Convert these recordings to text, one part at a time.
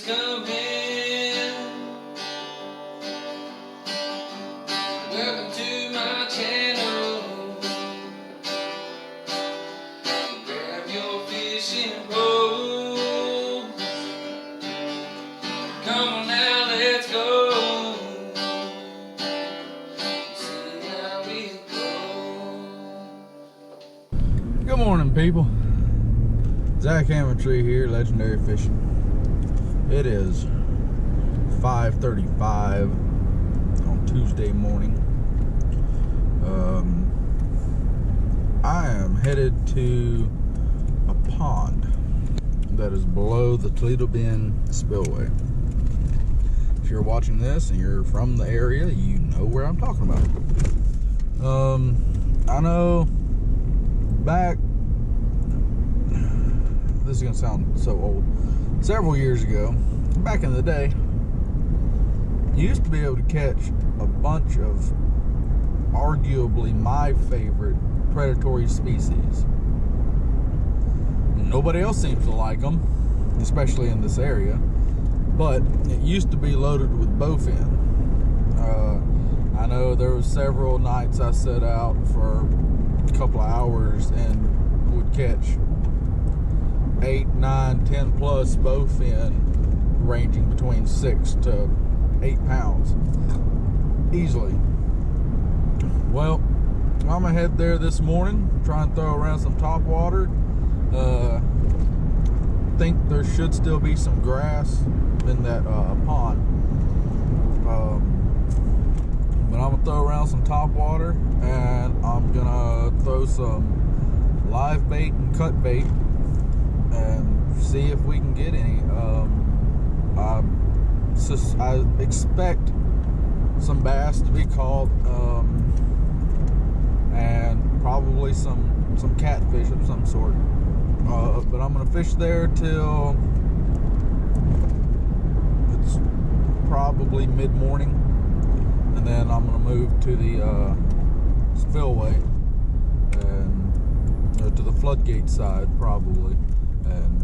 come in. Welcome to my channel. Grab your fishing pole. Come on now, let's go. See how it goes. Good morning, people. Zach Hammertree here, Legendary Fishing. It is 5:35 on Tuesday morning. I am headed to a pond that is below the Toledo Spillway. If you're watching this and you're from the area, you know where I'm talking about. I know back, this is gonna sound so old, several years ago, back in the day, you used to be able to catch a bunch of arguably my favorite predatory species. Nobody else seems to like them, especially in this area, but it used to be loaded with bowfin. I know there was several nights I set out for a couple of hours and would catch 8, 9, 10 plus bowfin ranging between 6 to 8 pounds easily. Well, I'm gonna head there this morning, try and throw around some top water. Think there should still be some grass in that pond, but I'm gonna throw around some top water, and I'm gonna throw some live bait and cut bait and see if we can get any. I expect some bass to be caught, and probably some catfish of some sort. But I'm gonna fish there till it's probably mid-morning, and then I'm gonna move to the spillway and to the floodgate side probably, and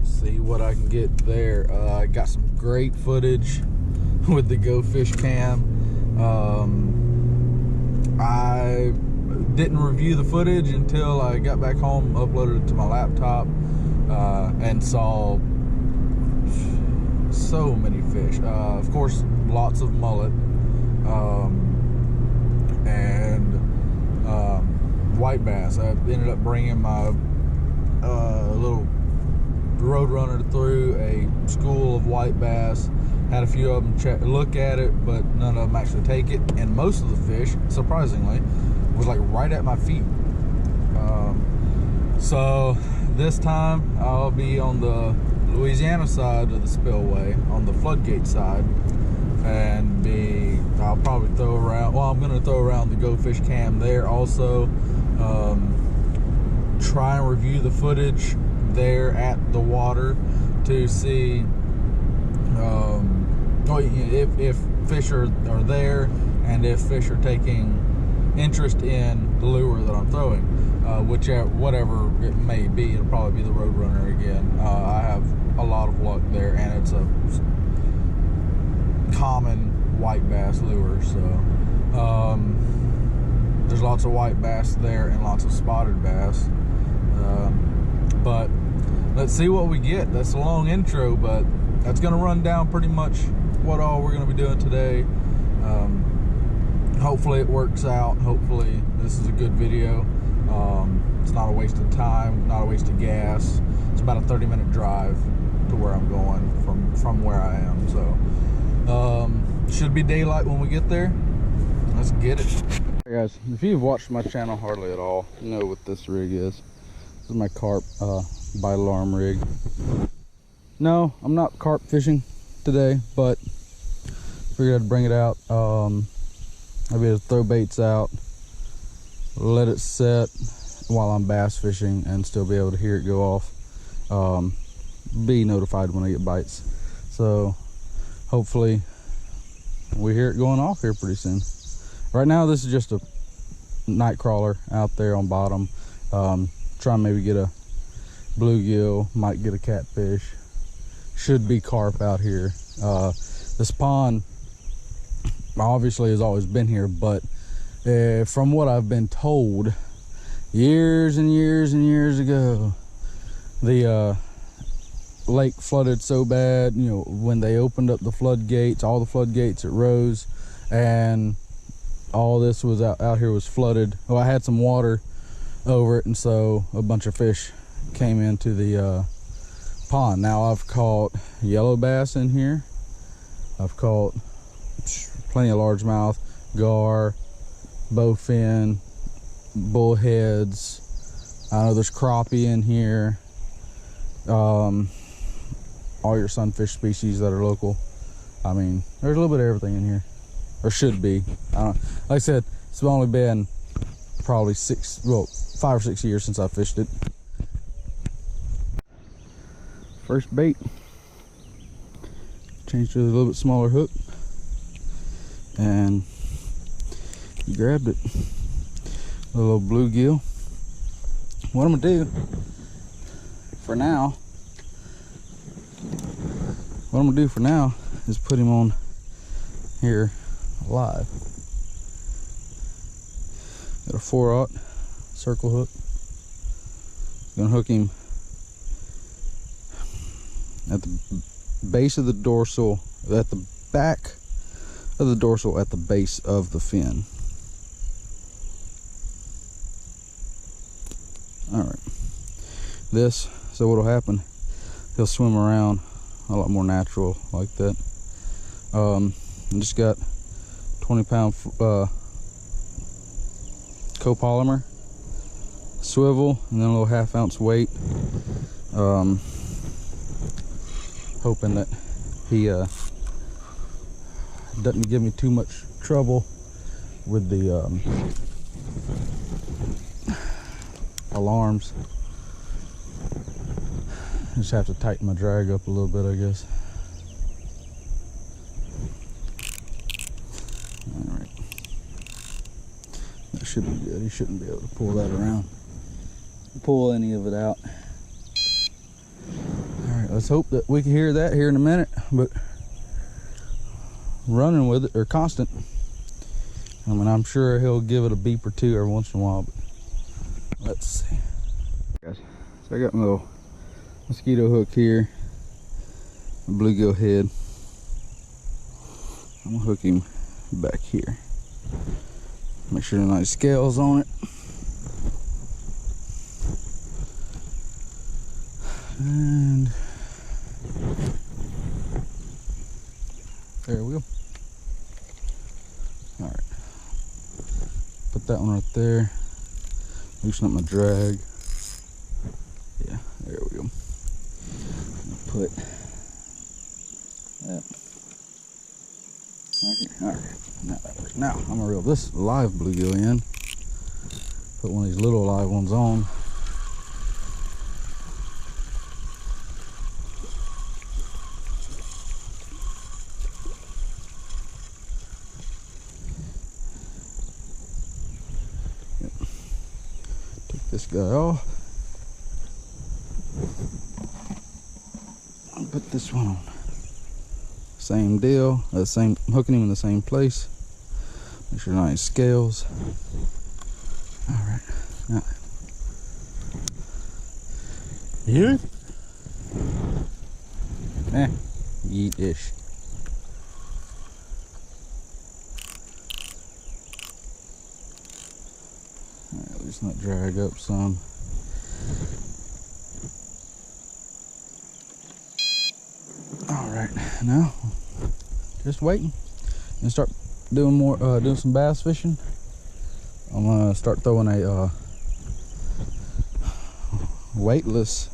see what I can get there. I got some great footage with the Go Fish cam. I didn't review the footage until I got back home, uploaded it to my laptop, and saw so many fish. Of course, lots of mullet, and white bass. I ended up bringing my little road runner through a school of white bass. Had a few of them look at it, but none of them actually take it. And most of the fish, surprisingly, was like right at my feet. So this time I'll be on the Louisiana side of the spillway, on the floodgate side, and I'll probably throw around, well, I'm going to throw around the Go Fish cam there also. Try and review the footage there at the water to see if fish are there, and if fish are taking interest in the lure that I'm throwing, whatever it may be. It'll probably be the Road Runner again. I have a lot of luck there, and it's a common white bass lure, so there's lots of white bass there and lots of spotted bass. But let's see what we get. That's a long intro, but that's gonna run down pretty much what all we're gonna be doing today. Hopefully it works out. Hopefully this is a good video. It's not a waste of time, not a waste of gas. It's about a 30-minute drive to where I'm going from where I am. So should be daylight when we get there. Let's get it. Hey guys, if you've watched my channel hardly at all, you know what this rig is. This is my carp bite alarm rig. No, I'm not carp fishing today, but figured I'd bring it out. I'll be able to throw baits out, let it set while I'm bass fishing, and still be able to hear it go off. Be notified when I get bites. So hopefully we hear it going off here pretty soon. Right now this is just a night crawler out there on bottom. Try and maybe get a bluegill, might get a catfish. should be carp out here. This pond obviously has always been here, but from what I've been told, years and years and years ago, the lake flooded so bad, you know, when they opened up the floodgates, all the floodgates, it rose, and all this was out here was flooded. Well, I had some water over it, and so a bunch of fish came into the pond. Now I've caught yellow bass in here. I've caught plenty of largemouth, gar, bowfin, bullheads. I know there's crappie in here. All your sunfish species that are local. I mean, there's a little bit of everything in here, or should be. I don't, like I said, it's only been probably 5 or 6 years since I fished it. First bait, changed to a little bit smaller hook, and he grabbed it. A little bluegill. What I'm gonna do for now, is put him on here live. Got a 4/0 circle hook. Gonna hook him at the base of the dorsal, at the back of the dorsal, at the base of the fin. All right. So what'll happen, he'll swim around a lot more natural like that. I just got 20-pound copolymer, swivel, and then a little 1/2 ounce weight. Hoping that he doesn't give me too much trouble with the alarms. Just have to tighten my drag up a little bit, I guess. All right, that should be good. He shouldn't be able to pull that around, pull any of it out. All right, let's hope that we can hear that here in a minute. But running with it, or constant, I mean, I'm sure he'll give it a beep or two every once in a while. But let's see, guys. So I got my little mosquito hook here, a bluegill head. I'm gonna hook him back here. Make sure there are nice scales on it. And there we go. All right, put that one right there. Loosen up my drag. Yeah, there we go. Put that right here. All right, now that works. Now I'm gonna reel this live bluegill in. Put one of these little live ones on. Yep. Take this guy off. Put this one on. Same deal. Same, hooking him in the same place. Make sure nice scales. All right. Now, you? Yeet-ish. All right, loosen that drag up some. Now, just waiting and start doing more, doing some bass fishing. I'm gonna start throwing a weightless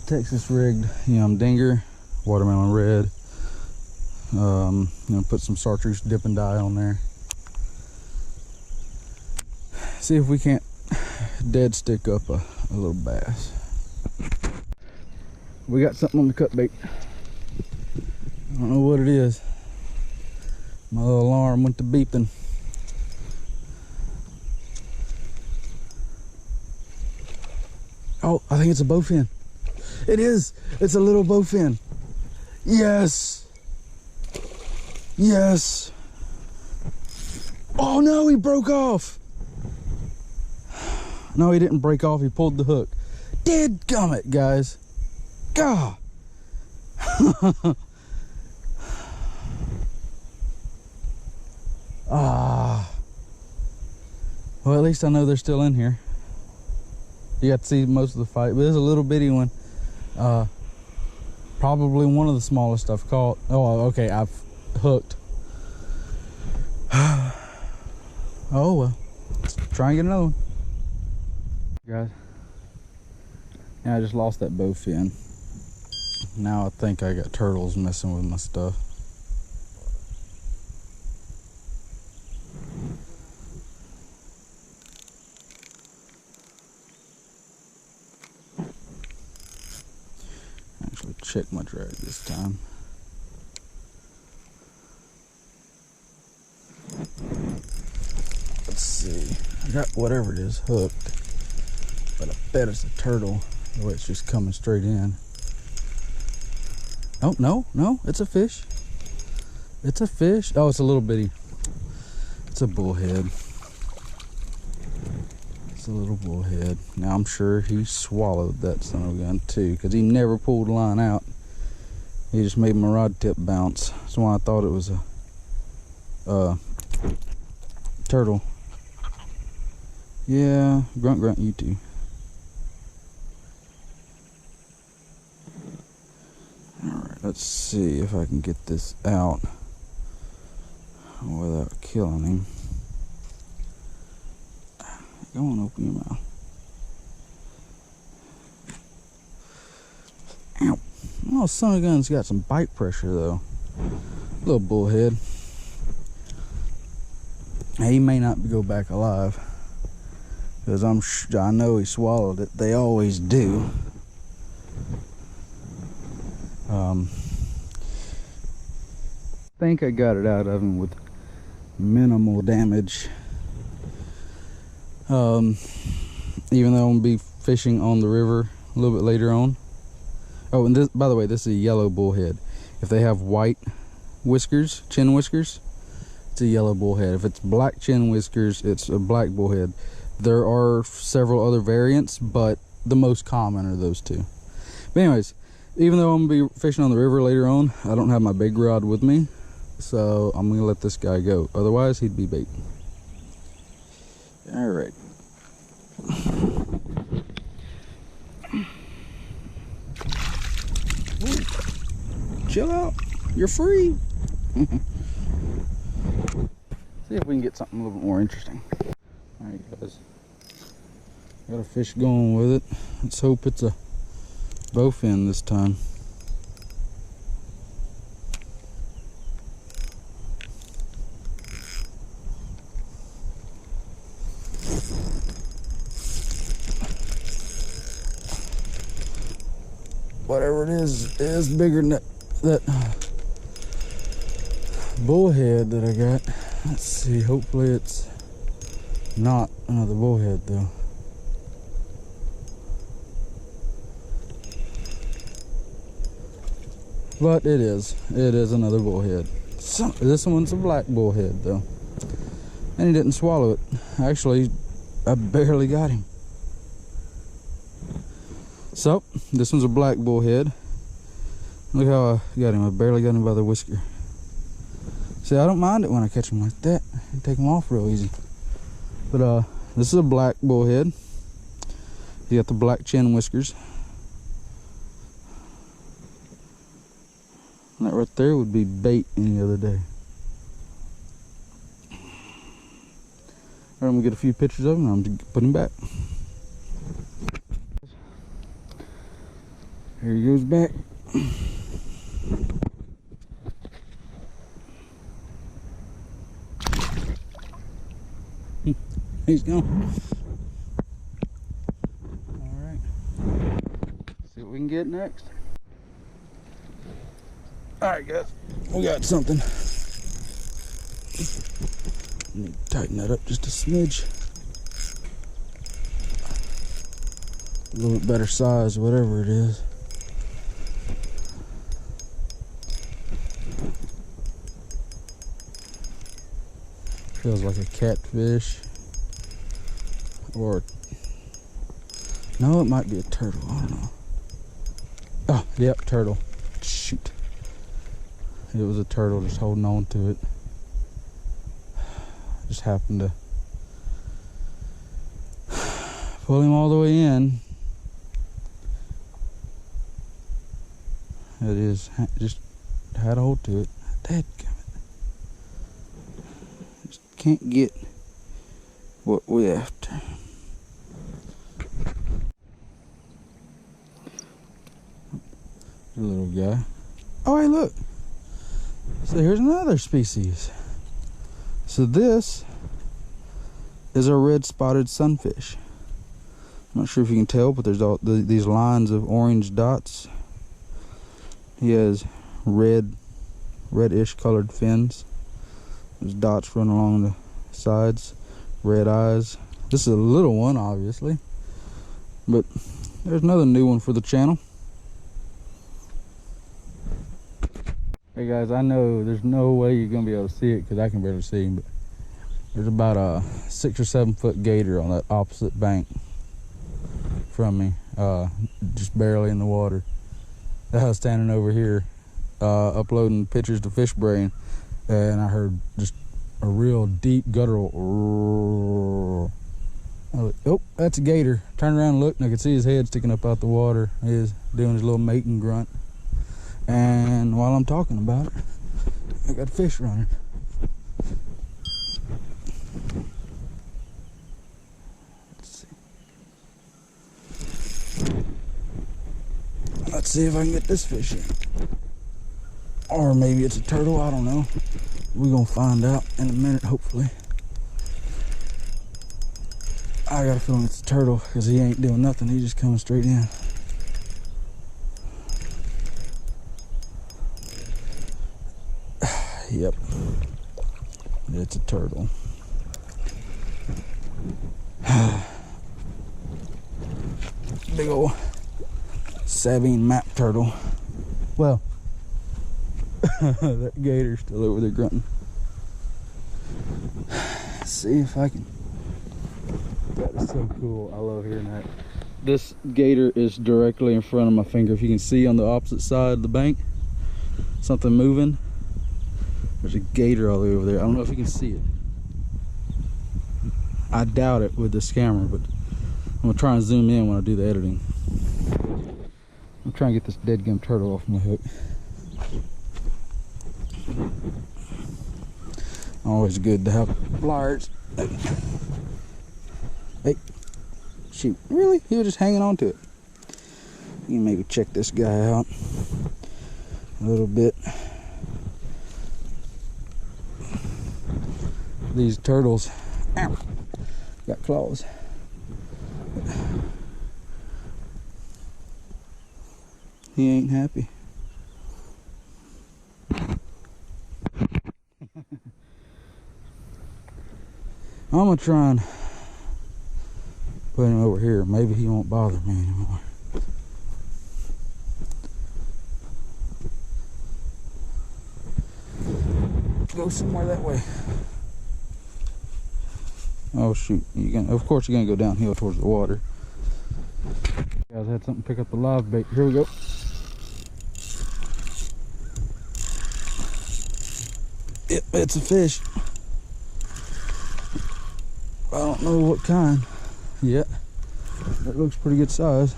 Texas rigged, dinger, watermelon red. Put some chartreuse dipping dye on there. See if we can't dead stick up a little bass. We got something on the cut bait. I don't know what it is. My little alarm went to beeping. Oh, I think it's a bowfin. It is. It's a little bowfin. Yes. Yes. Oh no, he broke off. No, he didn't break off. He pulled the hook. Dadgummit, guys. God. Well, at least I know they're still in here. You got to see most of the fight, but there's a little bitty one. Probably one of the smallest I've caught. Oh, okay, I've hooked. Oh well, let's try and get another one. Guys, yeah, I just lost that bowfin. Now I think I got turtles messing with my stuff. Actually, check my drag this time. Let's see. I got whatever it is hooked, but I bet it's a turtle. The way it's just coming straight in. Oh, no, it's a fish. It's a fish. Oh, it's a little bitty. It's a bullhead. It's a little bullhead. Now I'm sure he swallowed that son of a gun too, because he never pulled the line out. He just made my rod tip bounce. That's why I thought it was a turtle. Yeah, grunt, you too. Alright, let's see if I can get this out without killing him. Go on, open your mouth. Ow. Oh, son of a gun's got some bite pressure though. Little bullhead. He may not go back alive, because I know he swallowed it. They always do. I think I got it out of him with minimal damage. Even though I'm gonna be fishing on the river a little bit later on. Oh, and this, by the way, this is a yellow bullhead. If they have white whiskers, chin whiskers, it's a yellow bullhead. If it's black chin whiskers, it's a black bullhead. There are several other variants, but the most common are those two. But anyways, even though I'm gonna be fishing on the river later on, I don't have my big rod with me, so I'm gonna let this guy go. Otherwise, he'd be bait. All right. Ooh. Chill out. You're free. See if we can get something a little bit more interesting. All right, guys. Got a fish going with it. Let's hope it's a bowfin this time. Whatever it is bigger than that bullhead that I got. Let's see, hopefully it's not another bullhead though. But it is another bullhead. So, this one's a black bullhead though. And he didn't swallow it. Actually, I barely got him. So, this one's a black bullhead. Look how I got him. I barely got him by the whisker. See, I don't mind it when I catch them like that. I take them off real easy. But this is a black bullhead. You got the black chin whiskers. And that right there would be bait any other day. Alright, I'm gonna get a few pictures of him and I'm gonna put him back. Here he goes back. He's gone. Alright. See what we can get next. Alright guys, we got something. Need to tighten that up just a smidge. A little bit better size, whatever it is. Feels like a catfish. Or no, it might be a turtle. I don't know. Oh, yep, turtle. Shoot. It was a turtle just holding on to it. Just happened to pull him all the way in. It is just had a hold to it. Dadgummit. Just can't get what we after. The little guy. Oh, hey, look. So here's another species. So this is a red spotted sunfish. I'm not sure if you can tell, but there's all these lines of orange dots. He has reddish colored fins. There's dots running along the sides, red eyes. This is a little one, obviously, but there's another new one for the channel. Hey guys, I know there's no way you're gonna be able to see it because I can barely see him, but there's about a 6 or 7 foot gator on that opposite bank from me, just barely in the water. I was standing over here uploading pictures to Fish Brain, and I heard just a real deep guttural. I was like, oh, that's a gator. Turned around and looked, and I could see his head sticking up out the water. He was doing his little mating grunt. And while I'm talking about it, I got fish running. Let's see if I can get this fish in. Or maybe it's a turtle, I don't know. We're gonna find out in a minute, hopefully. I got a feeling it's a turtle because he ain't doing nothing, he's just coming straight in. Yep, it's a turtle. Big old Sabine map turtle. Well, that gator's still over there grunting. Let's see if I can. That is so cool. I love hearing that. This gator is directly in front of my finger. If you can see on the opposite side of the bank, something moving. There's a gator all the way over there. I don't know if you can see it. I doubt it with this camera, but I'm gonna try and zoom in when I do the editing. I'm trying to get this dead gum turtle off my hook. Always good to have pliers. Hey, shoot, really? He was just hanging on to it. You can maybe check this guy out a little bit. These turtles, ow, got claws. He ain't happy. I'm gonna try and put him over here. Maybe he won't bother me anymore. Go somewhere that way. Oh shoot, of course you're gonna go downhill towards the water. You guys had something pick up the live bait. Here we go. Yep, it's a fish. I don't know what kind yet. That looks pretty good size.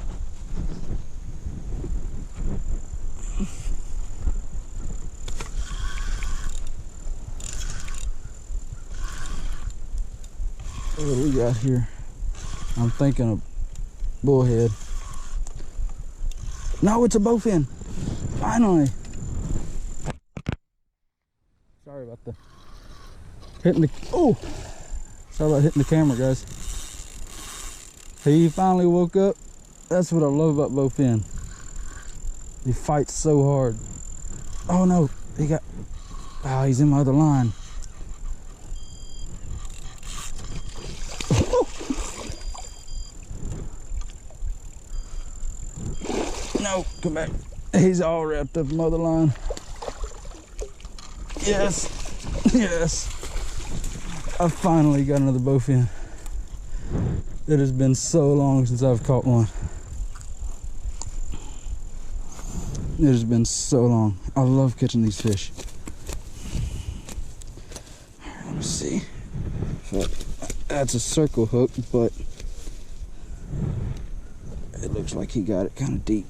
What do we got here? I'm thinking a bullhead. No, it's a bowfin. Finally. Sorry about the hitting the. Oh, sorry about hitting the camera, guys. He finally woke up. That's what I love about bowfin. He fights so hard. Oh no, he got. Oh, he's in my other line. No, come back. He's all wrapped up in my other line. Yes, yes. I finally got another bowfin. It has been so long since I've caught one. It has been so long. I love catching these fish. Let me see. That's a circle hook, but it looks like he got it kind of deep.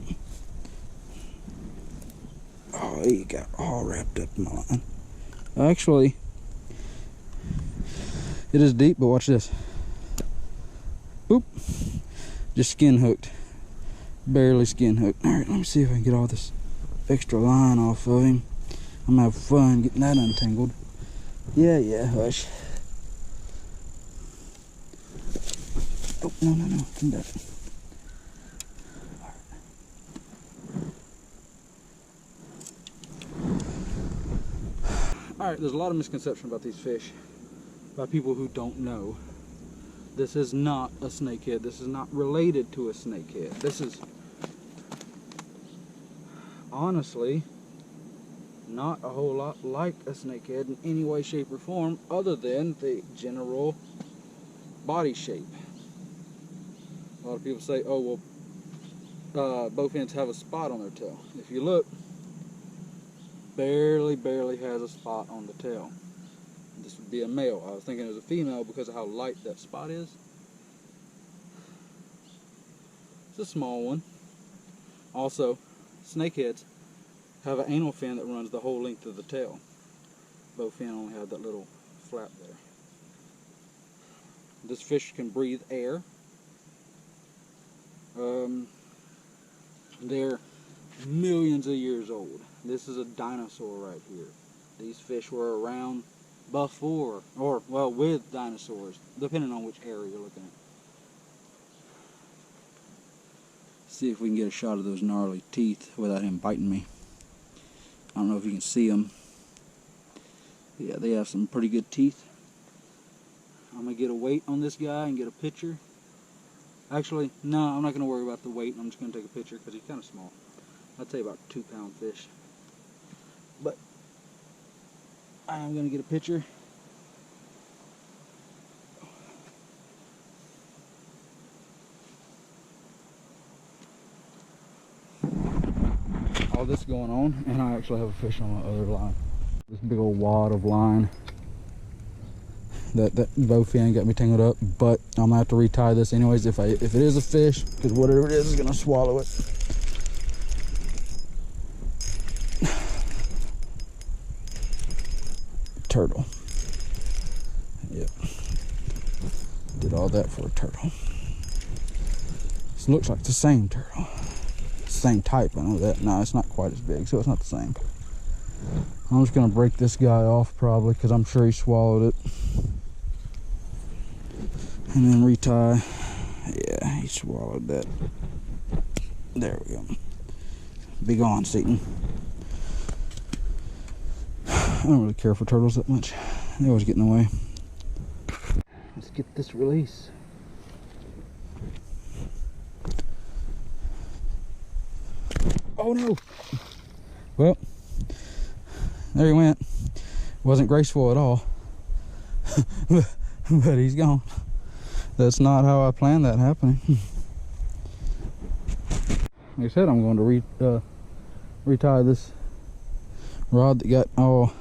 Oh, he got all wrapped up in my line. Actually, it is deep, but watch this. Boop. Just skin hooked. Barely skin hooked. Alright, let me see if I can get all this extra line off of him. I'm gonna have fun getting that untangled. Yeah, hush. Oh, no. Come back. Alright, there's a lot of misconception about these fish by people who don't know. This is not a snakehead. This is not related to a snakehead. This is honestly not a whole lot like a snakehead in any way, shape, or form other than the general body shape. A lot of people say, oh, well, bowfins have a spot on their tail. If you look, barely has a spot on the tail. This would be a male. I was thinking it was a female because of how light that spot is. It's a small one. Also, snakeheads have an anal fin that runs the whole length of the tail. Bowfin only have that little flap there. This fish can breathe air. They're millions of years old. This is a dinosaur right here. These fish were around before, or well, with dinosaurs, depending on which area you're looking at. See if we can get a shot of those gnarly teeth without him biting me. I don't know if you can see them. But yeah, they have some pretty good teeth. I'm gonna get a weight on this guy and get a picture. Actually, no, I'm not gonna worry about the weight. I'm just gonna take a picture because he's kind of small. I'd say about 2-pound fish. But I am gonna get a picture. All this going on, and I actually have a fish on my other line. This big old wad of line. That bowfin got me tangled up, but I'm gonna have to retie this anyways if it is a fish, because whatever it is gonna swallow it. Turtle. Yep. Did all that for a turtle. This looks like the same turtle. Same type, I know that. No, it's not quite as big, so it's not the same. I'm just gonna break this guy off probably, because I'm sure he swallowed it. And then retie. Yeah, he swallowed that. There we go. Be gone, Satan. I don't really care for turtles that much. They always get in the way. Let's get this release. Oh no! Well, there he went. Wasn't graceful at all. But he's gone. That's not how I planned that happening. Like I said, I'm going to retie this rod that got all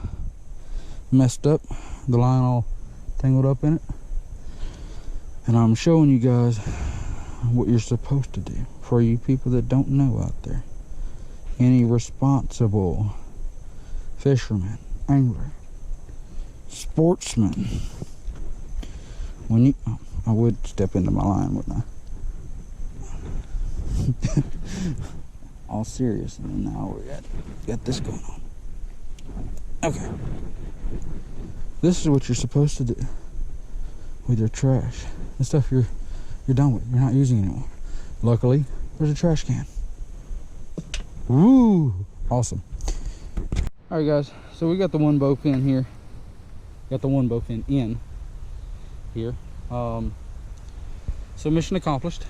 messed up, the line all tangled up in it, and I'm showing you guys what you're supposed to do for you people that don't know out there. Any responsible fisherman, angler, sportsman, when you I would step into my line, wouldn't I? All serious, and now we got this going on. Okay, this is what you're supposed to do with your trash. The stuff you're done with, you're not using anymore. Luckily, there's a trash can. Woo! Awesome. All right, guys. So we got the one bowfin here. Got the one bowfin in here. So mission accomplished.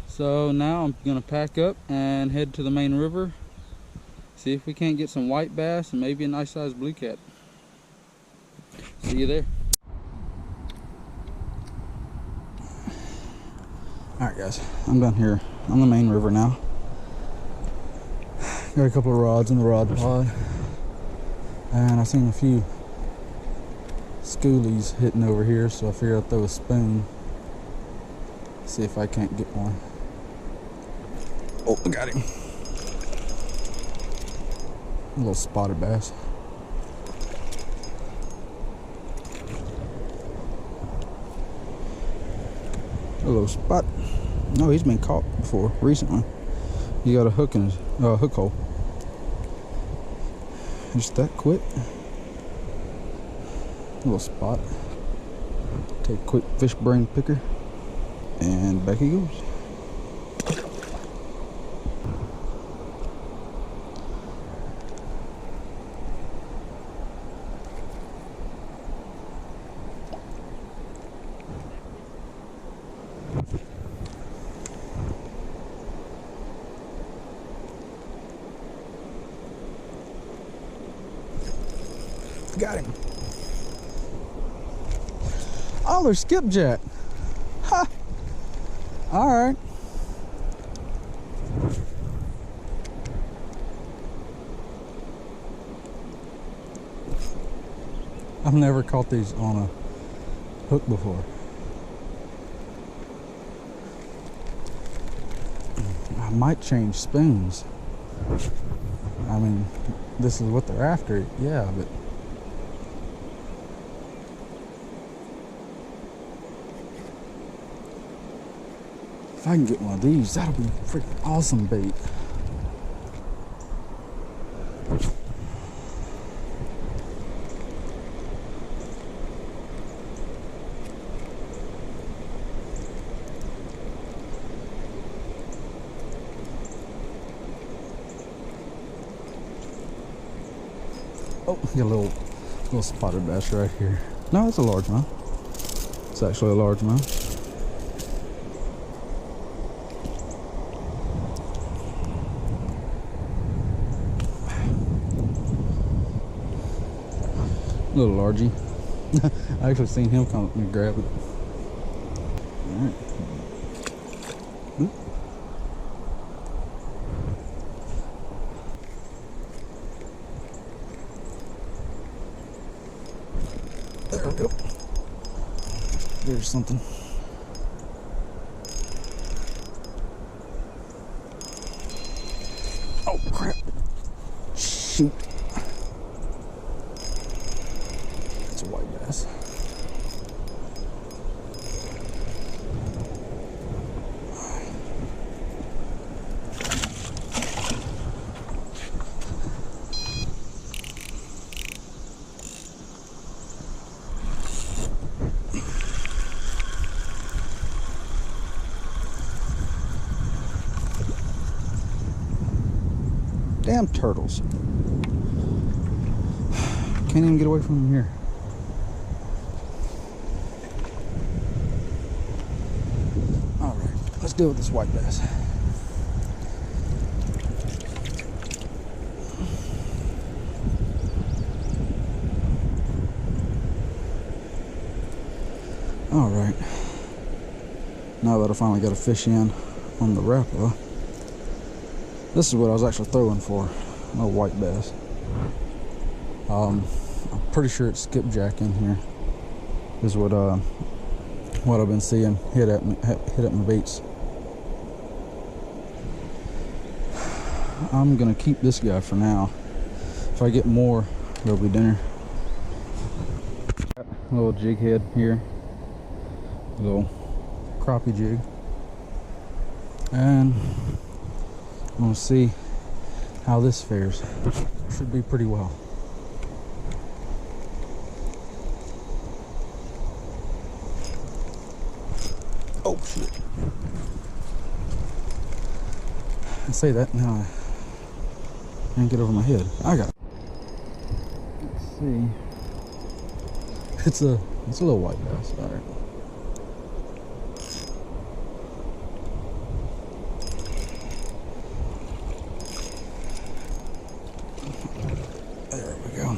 So now I'm gonna pack up and head to the main river. See if we can't get some white bass and maybe a nice sized blue cat. See you there. Alright guys, I'm down here on the main river now. Got a couple of rods in the rod pod. And I've seen a few schoolies hitting over here, so I figured I'd throw a spoon. See if I can't get one. Oh, I got him. A little spotted bass. A little spot. No, he's been caught before recently. He got a hook in his hook hole. Just that quick. A little spot. Take a quick fish brain picker, and back he goes. Got him. Oh, there's skipjack. Ha! Alright. I've never caught these on a hook before. I might change spoons. I mean, this is what they're after, yeah, but if I can get one of these, that'll be freaking awesome bait. Oh, get a little spotted bass right here. No, it's a largemouth. It's actually a largemouth. A little largy. I actually seen him come up and grab it. Alright. There we go. There's something. Oh crap. Shoot. It's a white bass. Damn turtles. Can't even get away from them here. Alright, let's deal with this white bass. Alright. Now that I finally got a fish in on the Rapala, this is what I was actually throwing for, a white bass. I'm pretty sure it's skipjack in here. Is what I've been seeing hit at my baits. I'm gonna keep this guy for now. If I get more, there'll be dinner. Got a little jig head here, a little crappie jig, and I'm gonna see how this fares. Should be pretty well. Oh shit. I say that now I can't get over my head. I got it. Let's see. It's a little white bass. Alright. There we go.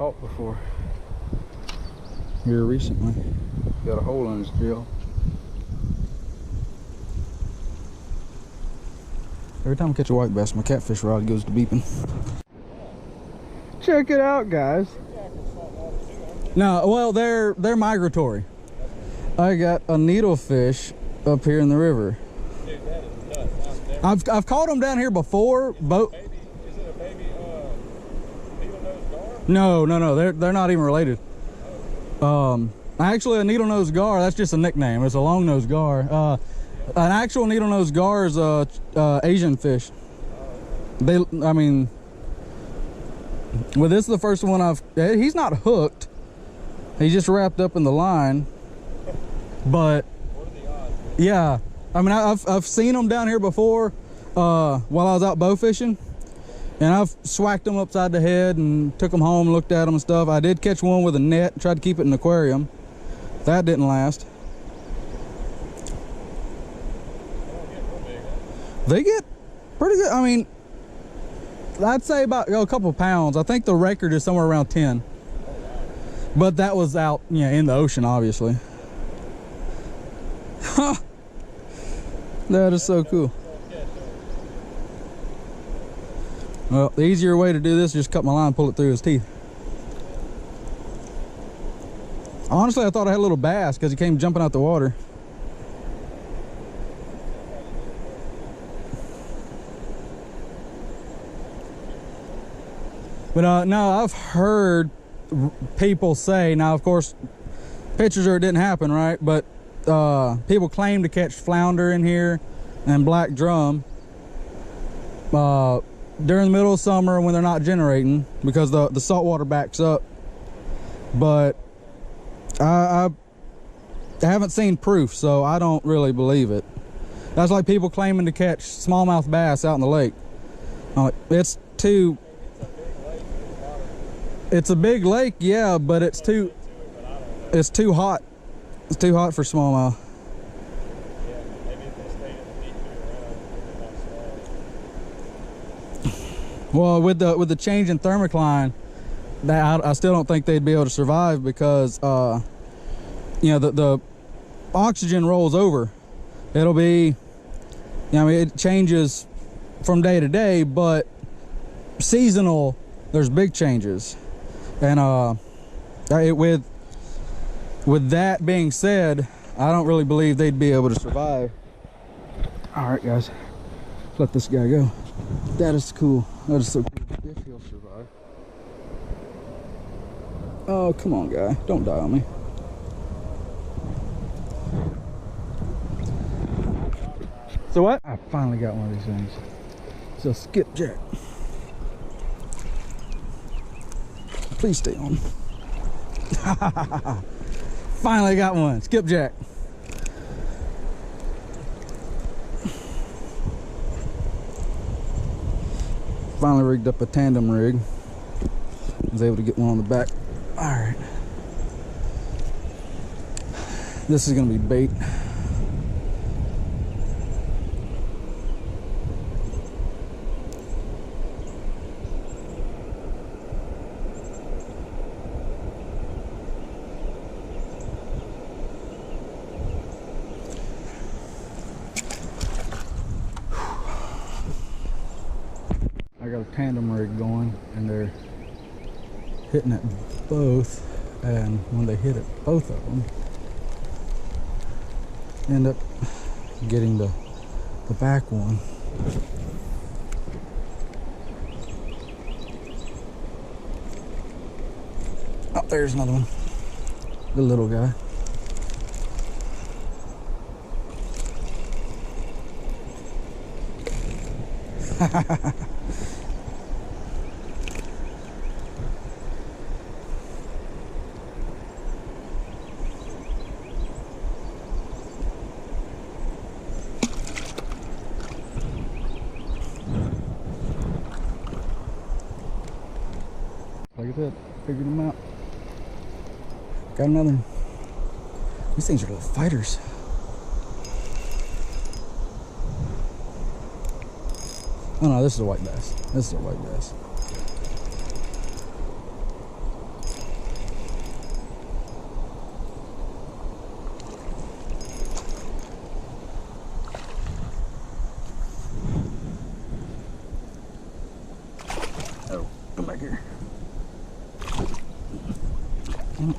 caught before here recently. Got a hole in his gill. Every time I catch a white bass, my catfish rod goes to beeping. Check it out, guys. No, well, they're migratory. I got a needlefish up here in the river. Dude, that is nuts. I've caught them down here before. Is it a baby needle-nosed gar? No, they're not even related. Actually, a needle-nosed gar, that's just a nickname. It's a long-nosed gar. An actual needle-nosed gar is a Asian fish. I mean, well, this is the first one he's not hooked. He's just wrapped up in the line. But What are the odds? yeah, I mean, I've seen them down here before while I was out bow fishing, and I've swacked them upside the head and took them home, looked at them and stuff. I did catch one with a net, tried to keep it in an aquarium. That didn't last. They get pretty good. I mean, I'd say about a couple pounds. I think the record is somewhere around 10. But that was out, in the ocean, obviously. That is so cool. Well, the easier way to do this is just cut my line and pull it through his teeth. Honestly, I thought I had a little bass because he came jumping out the water. But no, I've heard people say, now of course, pictures or it didn't happen, right? But people claim to catch flounder in here and black drum during the middle of summer when they're not generating because the salt water backs up. But I haven't seen proof, so I don't really believe it. That's like people claiming to catch smallmouth bass out in the lake. It's a big lake, yeah, but it's too hot. It's too hot for smallmouth. Yeah, maybe if they stayed in the deep year round, Well, with the change in thermocline, I still don't think they'd be able to survive because the oxygen rolls over. It'll be, it changes from day to day, but seasonal, there's big changes. And with that being said, I don't really believe they'd be able to survive. All right, guys, let this guy go. That is cool. That is so cool. If he'll survive. Oh, come on, guy. Don't die on me. So what? I finally got one of these things. It's a skipjack. Please stay on. Finally got one. Skipjack. Finally rigged up a tandem rig. Was able to get one on the back. All right. This is gonna be bait. I got a tandem rig going and they're hitting it both, and when they hit it, both of them end up getting the back one. Oh, there's another one. The little guy. Like I said, figured them out. Got another one. These things are little fighters. Oh no, this is a white bass. This is a white bass. Damn it.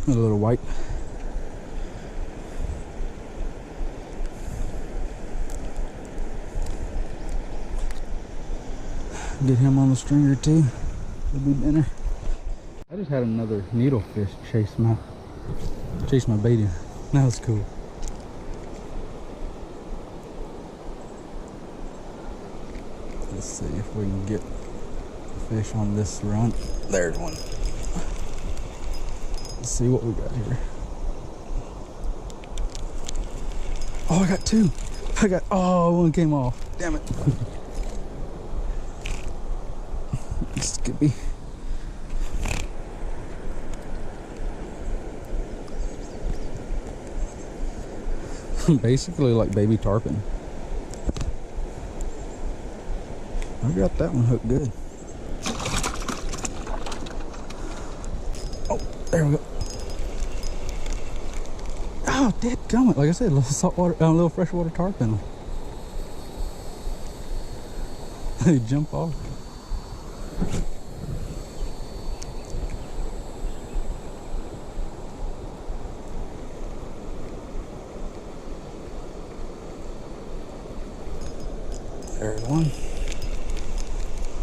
A little white. Get him on the stringer too. It'll be dinner. I just had another needlefish chase my bait in. That was cool. Let's see if we can get a fish on this run. There's one. Let's see what we got here. Oh, I got two. Oh, one came off. Damn it. Skippy. Basically like baby tarpon. I got that one hooked good. Oh, there we go. Oh, dadgummit. Like I said, a little saltwater, a little freshwater tarpon. They jump off. There's one.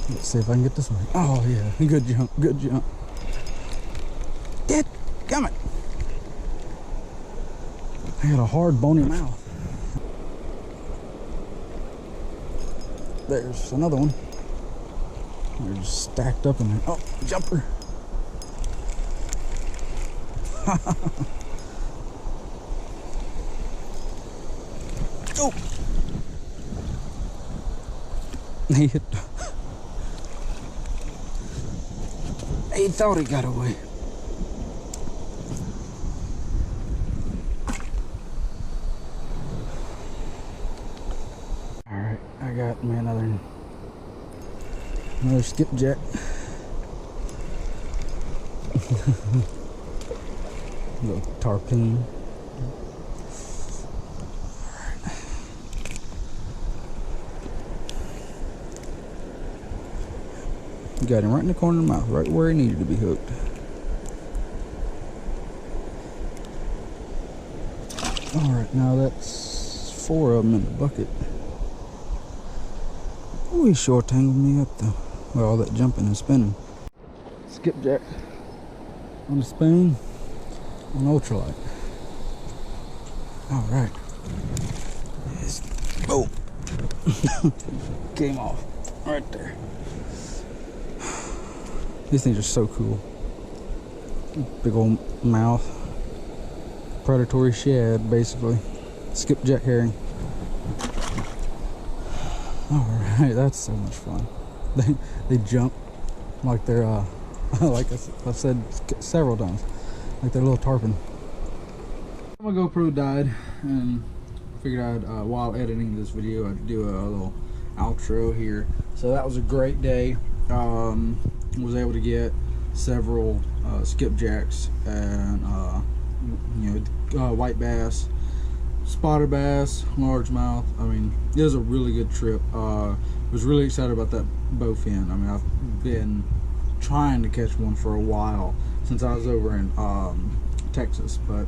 Let's see if I can get this one. Oh yeah, good jump, good jump. Dadgummit. I got a hard bony mouth. There's another one. They're just stacked up in there. Oh, jumper. Oh. He hit. He thought he got away. Alright, I got me another skipjack. Little tarpon. Got him right in the corner of the mouth, right where he needed to be hooked. Alright, now that's 4 of them in the bucket. Oh, he sure tangled me up though. With all that jumping and spinning. Skipjack on the spoon on ultralight. Alright. Yes. Boom. Came off right there. These things are so cool. Big old mouth. Predatory shad, basically. Skipjack herring. Alright, that's so much fun. They jump like they're, like I've said several times, like they're little tarpon. My GoPro died, and I figured I'd, while editing this video, I'd do a little outro here. So that was a great day. Was able to get several skipjacks and white bass, spotted bass, largemouth. I mean, it was a really good trip. Was really excited about that bowfin. I mean, I've been trying to catch one for a while since I was over in Texas, but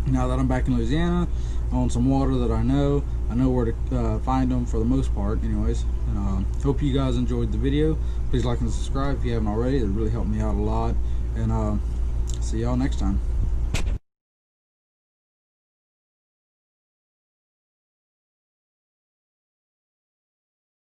now that I'm back in Louisiana on some water that I know where to find them for the most part anyways. And hope you guys enjoyed the video. Please like and subscribe if you haven't already. It really helped me out a lot, and see y'all next time.